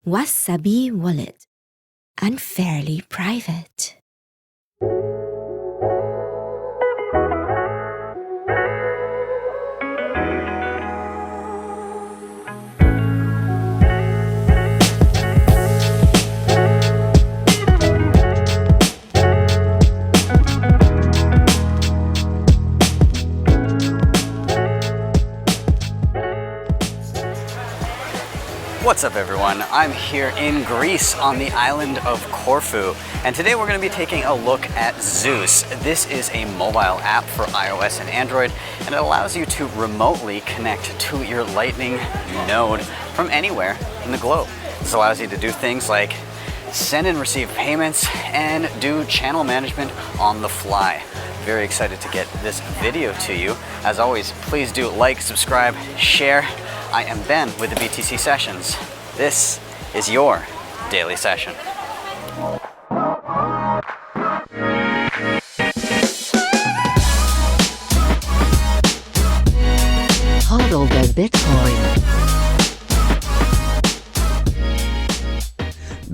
Wasabi Wallet. Unfairly private. What's up everyone? I'm here in Greece on the island of Corfu, and today we're going to be taking a look at Zeus. This is a mobile app for iOS and Android, and it allows you to remotely connect to your Lightning node from anywhere in the globe. This allows you to do things like send and receive payments and do channel management on the fly. Very excited to get this video to you. As always, please do like, subscribe, share. I am Ben with the BTC Sessions. This is your daily session. Hodl the Bitcoin.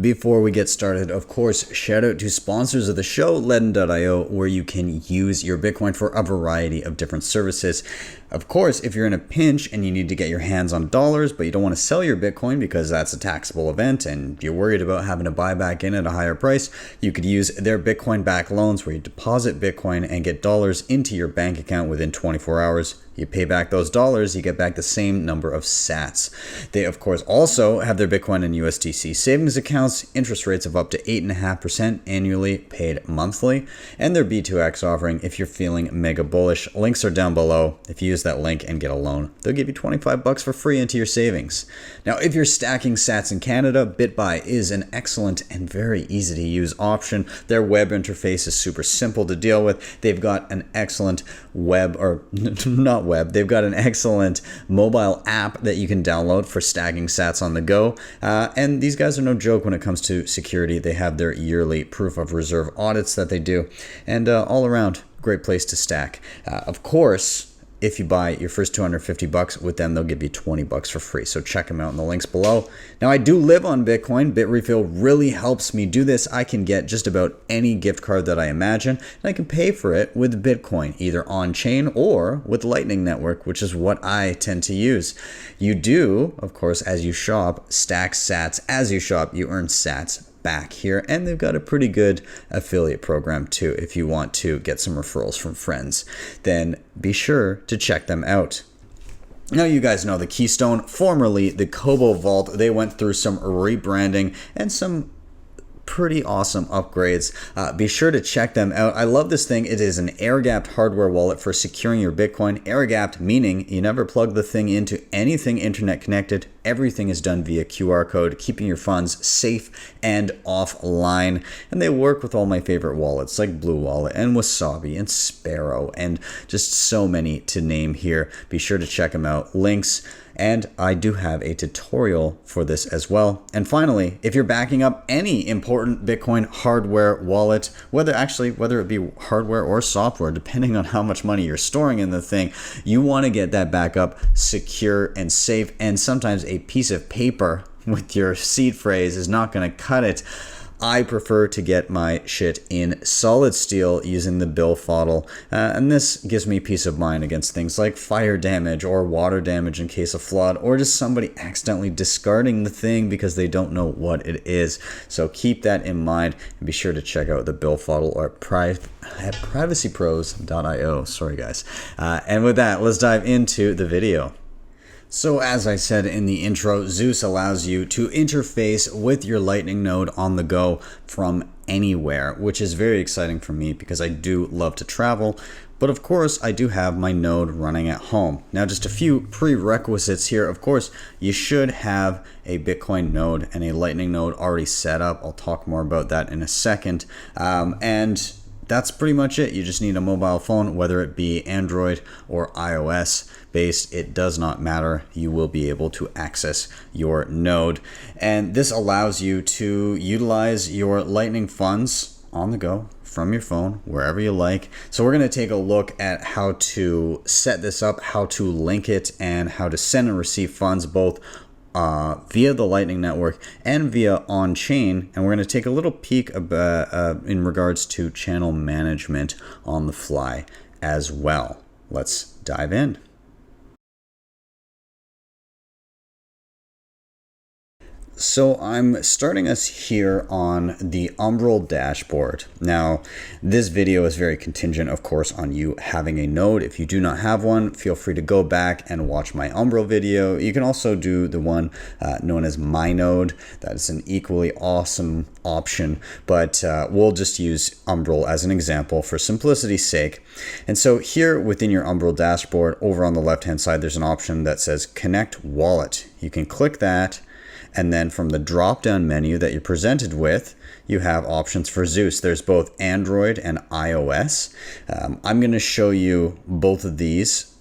Before we get started, of course, shout out to sponsors of the show, LEDN.io, where you can use your Bitcoin for a variety of different services. Of course, if you're in a pinch and you need to get your hands on dollars, but you don't want to sell your Bitcoin because that's a taxable event and you're worried about having to buy back in at a higher price, you could use their Bitcoin-backed loans where you deposit Bitcoin and get dollars into your bank account within 24 hours. You pay back those dollars, you get back the same number of sats. They, of course, also have their Bitcoin and USDC savings accounts, interest rates of up to 8.5% annually, paid monthly, and their B2X offering if you're feeling mega bullish. Links are down below. If you use that link and get a loan, they'll give you $25 for free into your savings. Now, if you're stacking sats in Canada, Bitbuy is an excellent and very easy to use option. Their web interface is super simple to deal with. They've got an excellent they've got an excellent mobile app that you can download for stacking sats on the go. And these guys are no joke when it comes to security. They have their yearly proof of reserve audits that they do. And all around, great place to stack. Of course, if you buy your first $250 with them, they'll give you $20 for free. So check them out in the links below. Now, I do live on Bitcoin. Bitrefill really helps me do this. I can get just about any gift card that I imagine, and I can pay for it with Bitcoin, either on-chain or with Lightning Network, which is what I tend to use. You do, of course, as you shop, stack sats. As you shop, you earn sats back here, and they've got a pretty good affiliate program too. If you want to get some referrals from friends, then be sure to check them out. Now, you guys know the Keystone, formerly the Kobo Vault. They went through some rebranding and some pretty awesome upgrades. Be sure to check them out. I love this thing. It is an air-gapped hardware wallet for securing your Bitcoin. Air-gapped meaning you never plug the thing into anything internet connected. Everything is done via QR code, keeping your funds safe and offline. And they work with all my favorite wallets like Blue Wallet and Wasabi and Sparrow and just so many to name here. Be sure to check them out. Links. And I do have a tutorial for this as well. And finally, if you're backing up any important Bitcoin hardware wallet, whether it be hardware or software, depending on how much money you're storing in the thing, you want to get that backup secure and safe. And sometimes a piece of paper with your seed phrase is not going to cut it. I prefer to get my shit in solid steel using the BillFodl, and this gives me peace of mind against things like fire damage or water damage in case of flood, or just somebody accidentally discarding the thing because they don't know what it is. So keep that in mind, and be sure to check out the BillFodl or at privacypros.io. Sorry guys. And with that, let's dive into the video. So as I said in the intro, Zeus allows you to interface with your Lightning node on the go from anywhere, which is very exciting for me because I do love to travel. But of course, I do have my node running at home. Now, just a few prerequisites here. Of course, you should have a Bitcoin node and a Lightning node already set up. I'll talk more about that in a second. And that's pretty much it. You just need a mobile phone, whether it be Android or iOS based, it does not matter. You will be able to access your node. And this allows you to utilize your Lightning funds on the go from your phone, wherever you like. So we're going to take a look at how to set this up, how to link it, and how to send and receive funds both via the Lightning Network and via on-chain, and we're going to take a little peek in regards to channel management on the fly as well. Let's dive in. So I'm starting us here on the Umbrel dashboard. Now, this video is very contingent, of course, on you having a node. If you do not have one, feel free to go back and watch my Umbrel video. You can also do the one known as My Node. That is an equally awesome option, but we'll just use Umbrel as an example for simplicity's sake. And so here within your Umbrel dashboard, over on the left-hand side, there's an option that says Connect Wallet. You can click that. And then from the drop-down menu that you're presented with, you have options for Zeus. There's both Android and iOS. I'm going to show you both of these.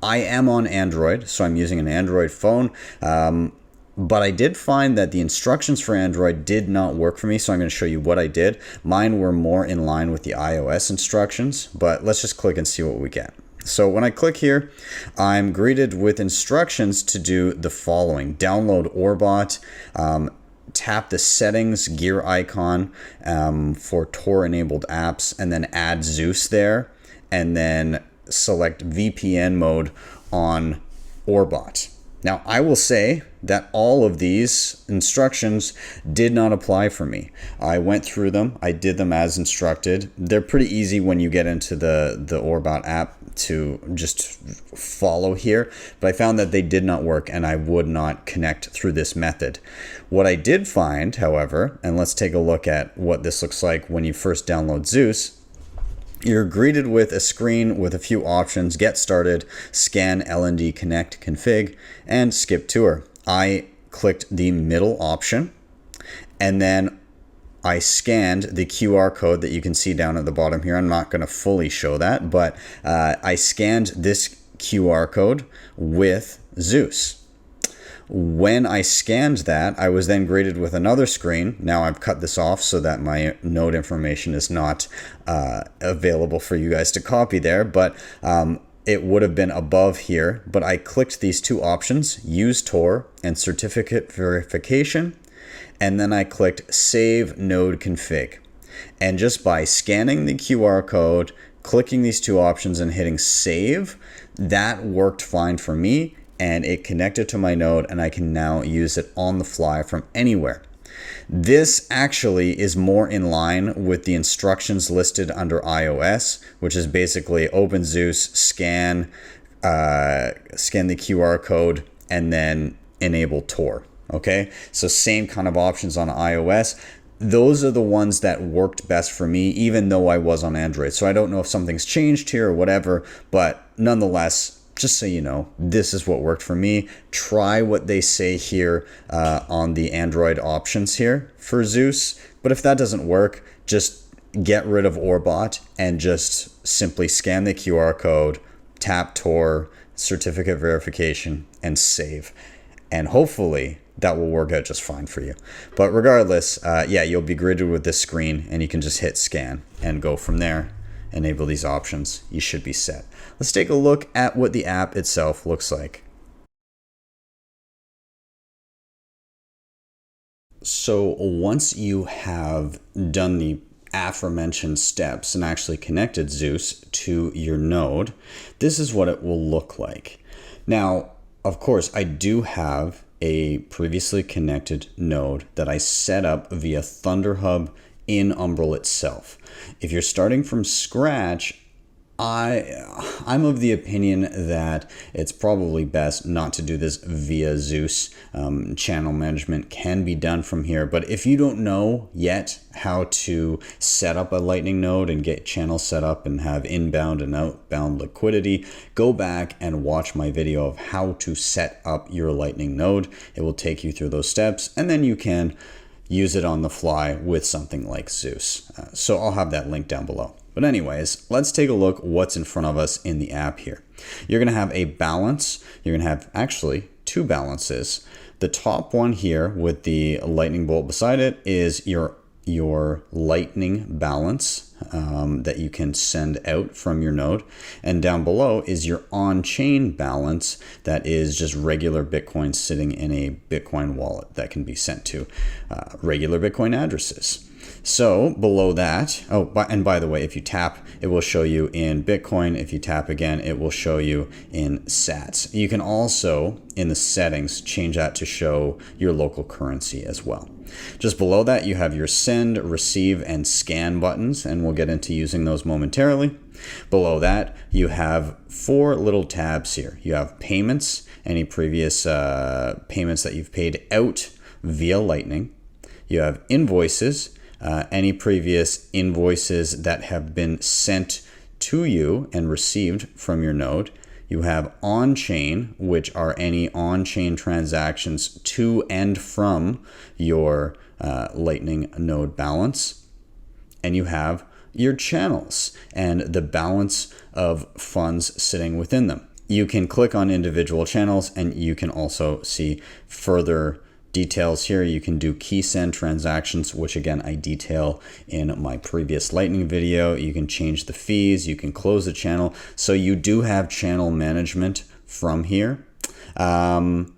I am on Android, so I'm using an Android phone. But I did find that the instructions for Android did not work for me, so I'm going to show you what I did. Mine were more in line with the iOS instructions, but let's just click and see what we get. So when I click here, I'm greeted with instructions to do the following. Download Orbot, tap the settings gear icon for Tor-enabled apps, and then add Zeus there, and then select VPN mode on Orbot. Now, I will say that all of these instructions did not apply for me. I went through them. I did them as instructed. They're pretty easy when you get into the Orbot app to just follow here, but I found that they did not work and I would not connect through this method. What I did find, however, and let's take a look at what this looks like when you first download Zeus. You're greeted with a screen with a few options: get started, scan LND connect config, and skip tour. I clicked the middle option, and then I scanned the QR code that you can see down at the bottom here. I'm not going to fully show that, but I scanned this QR code with Zeus. When I scanned that, I was then greeted with another screen. Now I've cut this off so that my node information is not available for you guys to copy there, but it would have been above here. But I clicked these two options, use Tor and certificate verification, and then I clicked save node config. And just by scanning the QR code, clicking these two options and hitting save, that worked fine for me. And it connected to my node, and I can now use it on the fly from anywhere. This actually is more in line with the instructions listed under iOS, which is basically open Zeus, scan the QR code, and then enable Tor. Okay, so same kind of options on iOS. Those are the ones that worked best for me, even though I was on Android. So I don't know if something's changed here or whatever, but nonetheless, just so you know, this is what worked for me. Try what they say here on the Android options here for Zeus. But if that doesn't work, just get rid of Orbot and just simply scan the QR code, tap Tor, certificate verification, and save. And hopefully that will work out just fine for you. But regardless, yeah, you'll be greeted with this screen, and you can just hit scan and go from there. Enable these options. You should be set. Let's take a look at what the app itself looks like. So once you have done the aforementioned steps and actually connected Zeus to your node, this is what it will look like. Now, of course, I do have a previously connected node that I set up via Thunderhub in Umbrel itself. If you're starting from scratch, I'm of the opinion that it's probably best not to do this via Zeus. Channel management can be done from here, but if you don't know yet how to set up a Lightning node and get channels set up and have inbound and outbound liquidity, go back and watch my video of how to set up your Lightning node. It will take you through those steps, and then you can use it on the fly with something like Zeus. So I'll have that link down below. But anyways, let's take a look what's in front of us in the app here. You're going to have a balance. You're going to have actually two balances. The top one here with the lightning bolt beside it is your lightning balance. that you can send out from your node. And down below is your on-chain balance that is just regular Bitcoin sitting in a Bitcoin wallet that can be sent to regular Bitcoin addresses. So below that, and by the way, if you tap, it will show you in Bitcoin. If you tap again, it will show you in sats. You can also, in the settings, change that to show your local currency as well. Just below that, you have your send, receive, and scan buttons, and we'll get into using those momentarily. Below that, you have 4 little tabs here. You have payments, any previous payments that you've paid out via Lightning. You have invoices, any previous invoices that have been sent to you and received from your node. You have on-chain, which are any on-chain transactions to and from your Lightning node balance. And you have your channels and the balance of funds sitting within them. You can click on individual channels, and you can also see further details here. You can do key send transactions, which again I detail in my previous Lightning video. You can change the fees, you can close the channel. So you do have channel management from here. And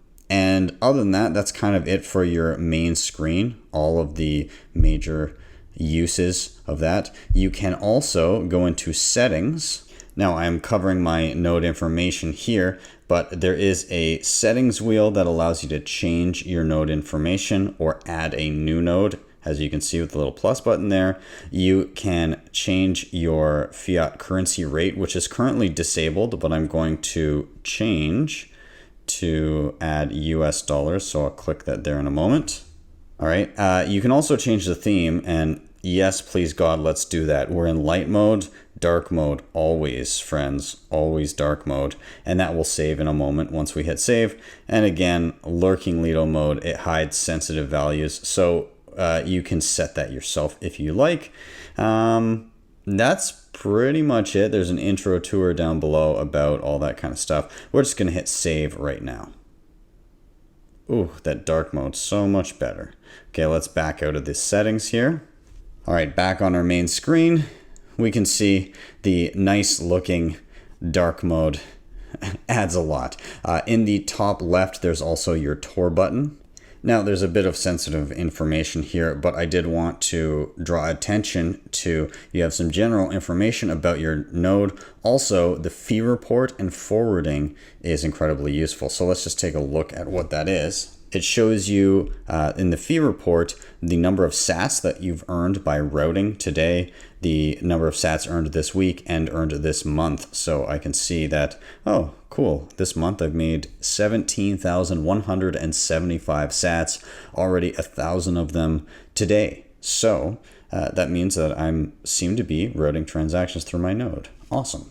other than that, that's kind of it for your main screen, all of the major uses of that. You can also go into settings. Now I'm covering my node information here, but there is a settings wheel that allows you to change your node information or add a new node. As you can see with the little plus button there, you can change your fiat currency rate, which is currently disabled, but I'm going to change to add US dollars. So I'll click that there in a moment. All right. You can also change the theme, and yes, please God, let's do that. We're in light mode, dark mode, always, friends, always dark mode. And that will save in a moment once we hit save. And again, lurking Lido mode, it hides sensitive values. So you can set that yourself if you like. That's pretty much it. There's an intro tour down below about all that kind of stuff. We're just going to hit save right now. Ooh, that dark mode, so much better. Okay, let's back out of the settings here. All right, back on our main screen, we can see the nice looking dark mode adds a lot. In the top left, there's also your Tor button. Now, there's a bit of sensitive information here, but I did want to draw attention to, you have some general information about your node. Also, the fee report and forwarding is incredibly useful. So let's just take a look at what that is. It shows you in the fee report the number of sats that you've earned by routing today, the number of sats earned this week and earned this month. So I can see that, oh, cool. This month I've made 17,175 sats, already 1,000 of them today. So that means that I seem to be routing transactions through my node. Awesome.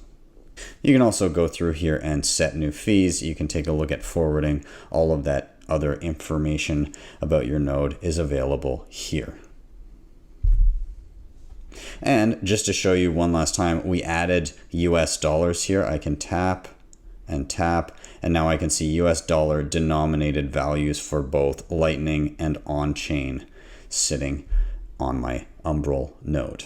You can also go through here and set new fees. You can take a look at forwarding. All of that other information about your node is available here. And just to show you one last time, we added US dollars here. I can tap and tap, and now I can see US dollar denominated values for both Lightning and on-chain sitting on my Umbrel node.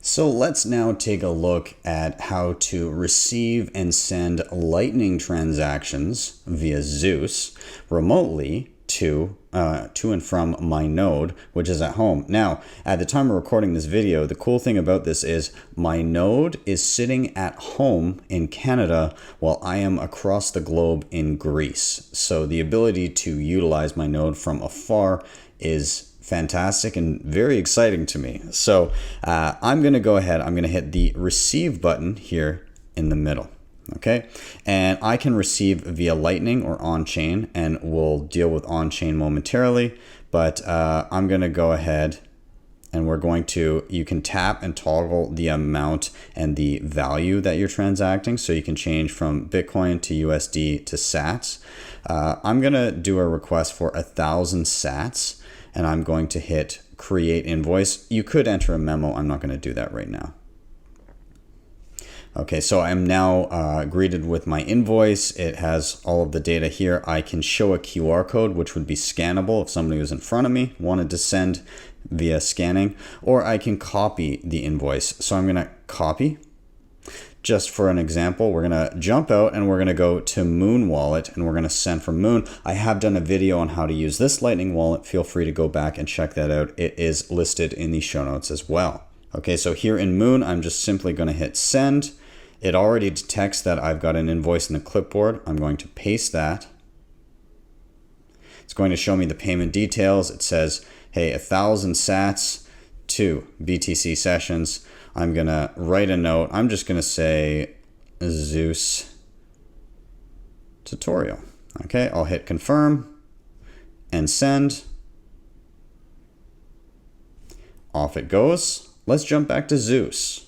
So let's now take a look at how to receive and send Lightning transactions via Zeus remotely to and from my node, which is at home. Now, at the time of recording this video, the cool thing about this is my node is sitting at home in Canada while I am across the globe in Greece. So the ability to utilize my node from afar is fantastic and very exciting to me. So I'm going to go ahead, I'm going to hit the receive button here in the middle. Okay, and I can receive via Lightning or on-chain, and we'll deal with on-chain momentarily, but I'm going to go ahead and you can tap and toggle the amount and the value that you're transacting. So you can change from Bitcoin to USD to sats. I'm going to do a request for 1,000 sats, and I'm going to hit create invoice. You could enter a memo. I'm not going to do that right now. Okay, so I'm now greeted with my invoice. It has all of the data here. I can show a QR code, which would be scannable if somebody was in front of me, wanted to send via scanning, or I can copy the invoice. So I'm gonna copy. Just for an example, we're gonna jump out and we're gonna go to Muun Wallet and we're gonna send from Muun. I have done a video on how to use this Lightning wallet. Feel free to go back and check that out. It is listed in the show notes as well. Okay, so here in Muun, I'm just simply gonna hit send. It already detects that I've got an invoice in the clipboard. I'm going to paste that. It's going to show me the payment details. It says, hey, 1,000 sats to BTC sessions. I'm going to write a note. I'm just going to say Zeus tutorial. Okay, I'll hit confirm and send. Off it goes. Let's jump back to Zeus.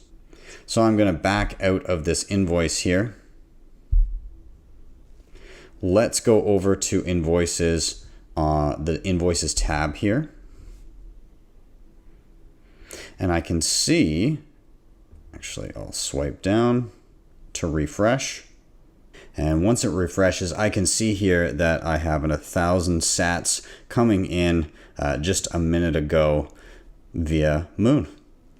So I'm going to back out of this invoice here. Let's go over to invoices, the invoices tab here. And I can see, actually I'll swipe down to refresh. And once it refreshes, I can see here that I have 1,000 sats coming in just a minute ago via Muun.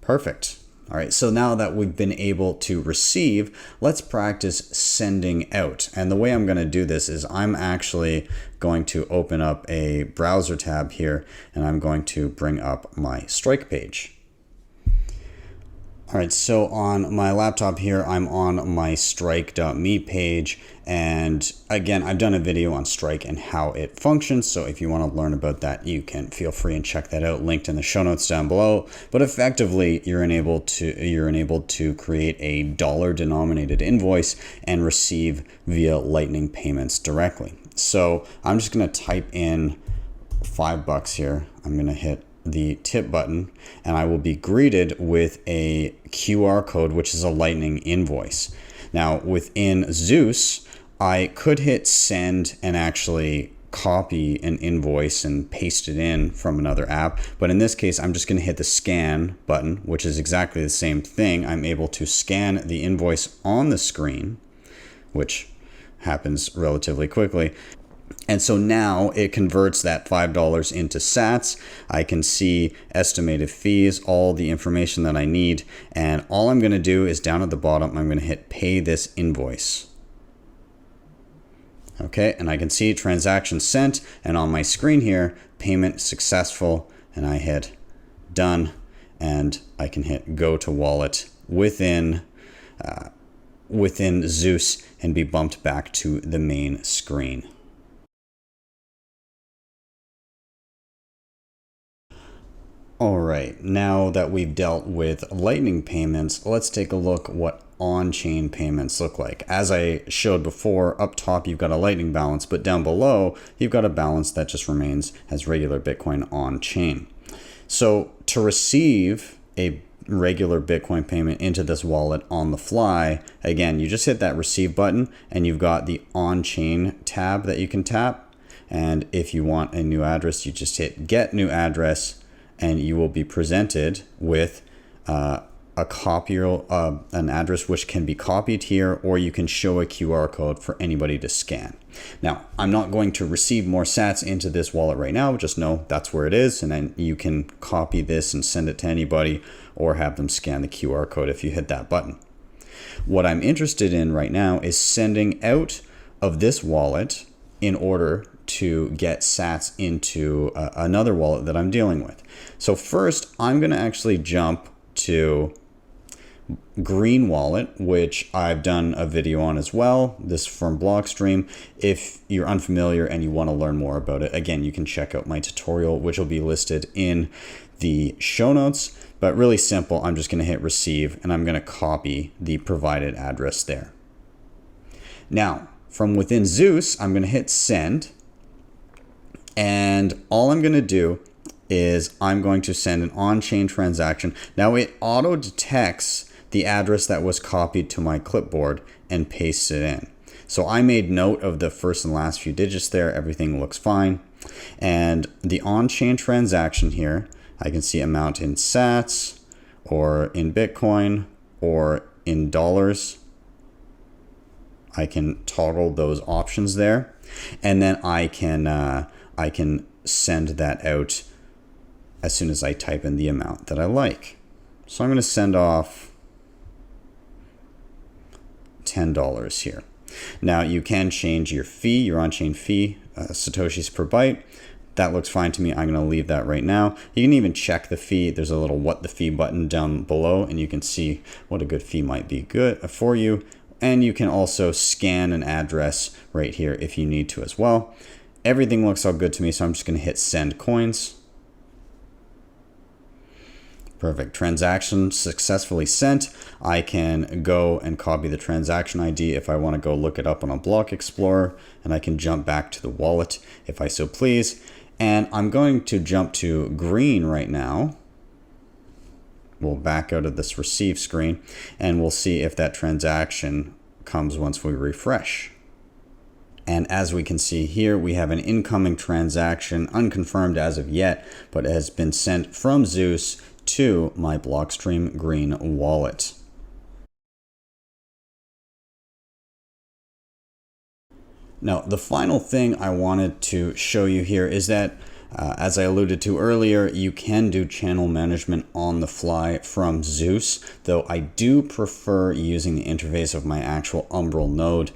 Perfect. All right, so now that we've been able to receive, let's practice sending out. And the way I'm going to do this is I'm actually going to open up a browser tab here, and I'm going to bring up my Strike page. All right, so on my laptop here, I'm on my strike.me page. And again, I've done a video on Strike and how it functions. So if you want to learn about that, you can feel free and check that out, linked in the show notes down below. But effectively, you're enabled to create a dollar denominated invoice and receive via Lightning payments directly. So I'm just going to type in $5 here. I'm going to hit the tip button and I will be greeted with a QR code, which is a Lightning invoice. Now within Zeus, I could hit send and actually copy an invoice and paste it in from another app. But in this case, I'm just going to hit the scan button, which is exactly the same thing. I'm able to scan the invoice on the screen, which happens relatively quickly. And so now it converts that $5 into sats. I can see estimated fees, all the information that I need. And all I'm going to do is down at the bottom, I'm going to hit pay this invoice. Okay, and I can see transaction sent. And on my screen here, payment successful. And I hit done. And I can hit go to wallet within Zeus and be bumped back to the main screen. All right, now that we've dealt with Lightning payments, let's take a look what on-chain payments look like. As I showed before, up top you've got a Lightning balance, but down below you've got a balance that just remains as regular Bitcoin on-chain. So to receive a regular Bitcoin payment into this wallet on the fly, again, you just hit that receive button and you've got the on-chain tab that you can tap. And if you want a new address, you just hit get new address, and you will be presented with a copy, an address which can be copied here, or you can show a QR code for anybody to scan. Now, I'm not going to receive more sats into this wallet right now. Just know that's where it is, and then you can copy this and send it to anybody, or have them scan the QR code if you hit that button. What I'm interested in right now is sending out of this wallet in order to get sats into another wallet that I'm dealing with. So first, I'm going to actually jump to Green Wallet, which I've done a video on as well. This from Blockstream. If you're unfamiliar and you want to learn more about it, again, you can check out my tutorial, which will be listed in the show notes. But really simple, I'm just going to hit receive and I'm going to copy the provided address there. Now, from within Zeus, I'm going to hit send. And all I'm going to do is I'm going to send an on-chain transaction. Now it auto detects the address that was copied to my clipboard and pastes it in. So I made note of the first and last few digits there. Everything looks fine. And the on-chain transaction here, I can see amount in sats or in Bitcoin or in dollars. I can toggle those options there, and then I can send that out as soon as I type in the amount that I like. So I'm going to send off $10 here. Now you can change your fee, your on-chain fee, Satoshis per byte. That looks fine to me. I'm going to leave that right now. You can even check the fee. There's a little what the fee button down below, and you can see what a good fee might be good for you. And you can also scan an address right here if you need to as well. Everything looks all good to me, so I'm just going to hit send coins. Perfect. Transaction successfully sent. I can go and copy the transaction ID if I want to go look it up on a block explorer, and I can jump back to the wallet if I so please. And I'm going to jump to green right now. We'll back out of this receive screen, and we'll see if that transaction comes once we refresh. And as we can see here, we have an incoming transaction, unconfirmed as of yet, but it has been sent from Zeus to my Blockstream green wallet. Now, the final thing I wanted to show you here is that, as I alluded to earlier, you can do channel management on the fly from Zeus, though I do prefer using the interface of my actual Umbrel node.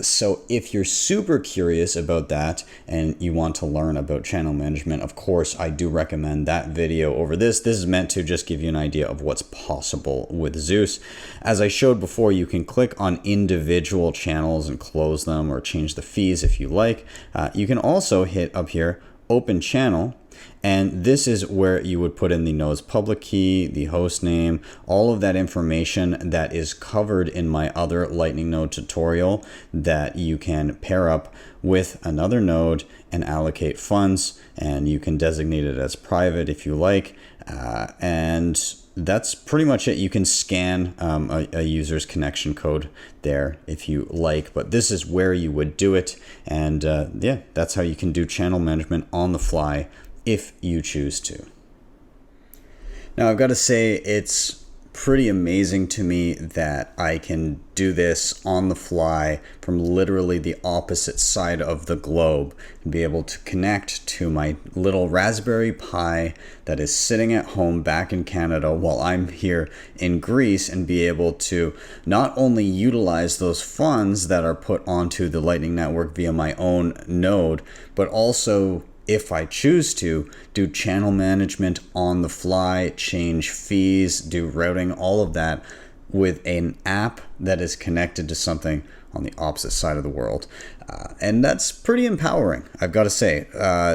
So if you're super curious about that and you want to learn about channel management, of course, I do recommend that video over this. This is meant to just give you an idea of what's possible with Zeus. As I showed before, you can click on individual channels and close them or change the fees if you like. You can also hit up here, open channel. And this is where you would put in the node's public key, the host name, all of that information that is covered in my other Lightning node tutorial that you can pair up with another node and allocate funds. And you can designate it as private if you like. And that's pretty much it. You can scan a user's connection code there if you like, but this is where you would do it. And yeah, that's how you can do channel management on the fly if you choose to. Now, I've got to say, it's pretty amazing to me that I can do this on the fly from literally the opposite side of the globe and be able to connect to my little Raspberry Pi that is sitting at home back in Canada while I'm here in Greece, and be able to not only utilize those funds that are put onto the Lightning Network via my own node, but also, if I choose to, do channel management on the fly, change fees, do routing, all of that with an app that is connected to something on the opposite side of the world. And that's pretty empowering, I've got to say.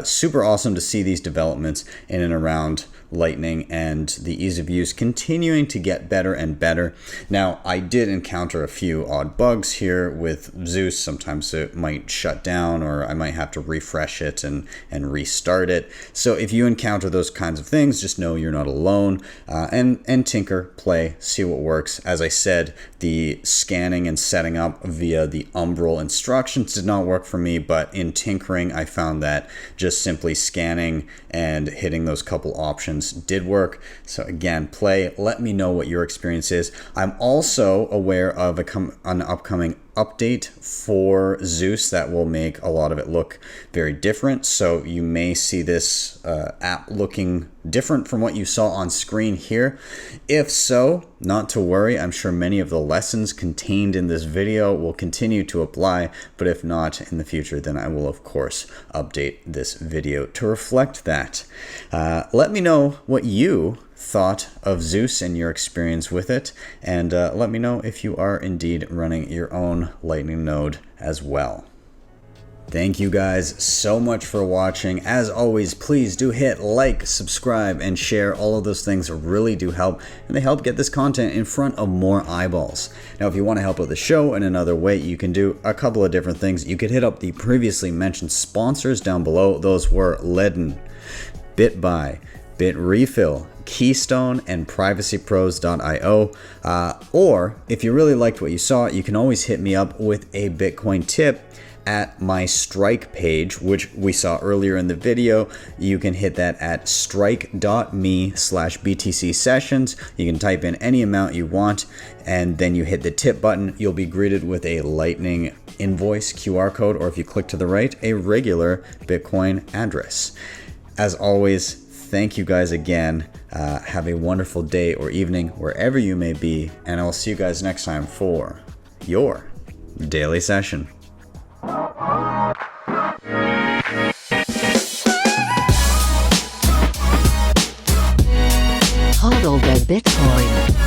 Super awesome to see these developments in and around Lightning and the ease of use continuing to get better and better. Now, I did encounter a few odd bugs here with Zeus. Sometimes it might shut down, or I might have to refresh it and restart it. So if you encounter those kinds of things, just know you're not alone, and tinker, play, see what works. As I said, the scanning and setting up via the Umbrel instructions did not work for me, but in tinkering, I found that just simply scanning and hitting those couple options did work. So again, play, let me know what your experience is. I'm also aware of an upcoming update for Zeus that will make a lot of it look very different. So you may see this app looking different from what you saw on screen here. If so, not to worry. I'm sure many of the lessons contained in this video will continue to apply, but if not in the future, then I will of course update this video to reflect that. Let me know what you thought of Zeus and your experience with it, and let me know if you are indeed running your own Lightning node as well. Thank you guys so much for watching. As always, please do hit like, subscribe, and share. All of those things really do help, and they help get this content in front of more eyeballs. Now, if you want to help out the show in another way, you can do a couple of different things. You could hit up the previously mentioned sponsors down below. Those were LEDN, Bitbuy, Bitrefill, Keystone and privacypros.io. Or if you really liked what you saw, you can always hit me up with a Bitcoin tip at my Strike page, which we saw earlier in the video. You can hit that at strike.me/BTC sessions. You can type in any amount you want, and then you hit the tip button. You'll be greeted with a Lightning invoice QR code, or if you click to the right, a regular Bitcoin address. As always, thank you guys again. Have a wonderful day or evening wherever you may be, and I will see you guys next time for your daily session. Hodl the Bitcoin.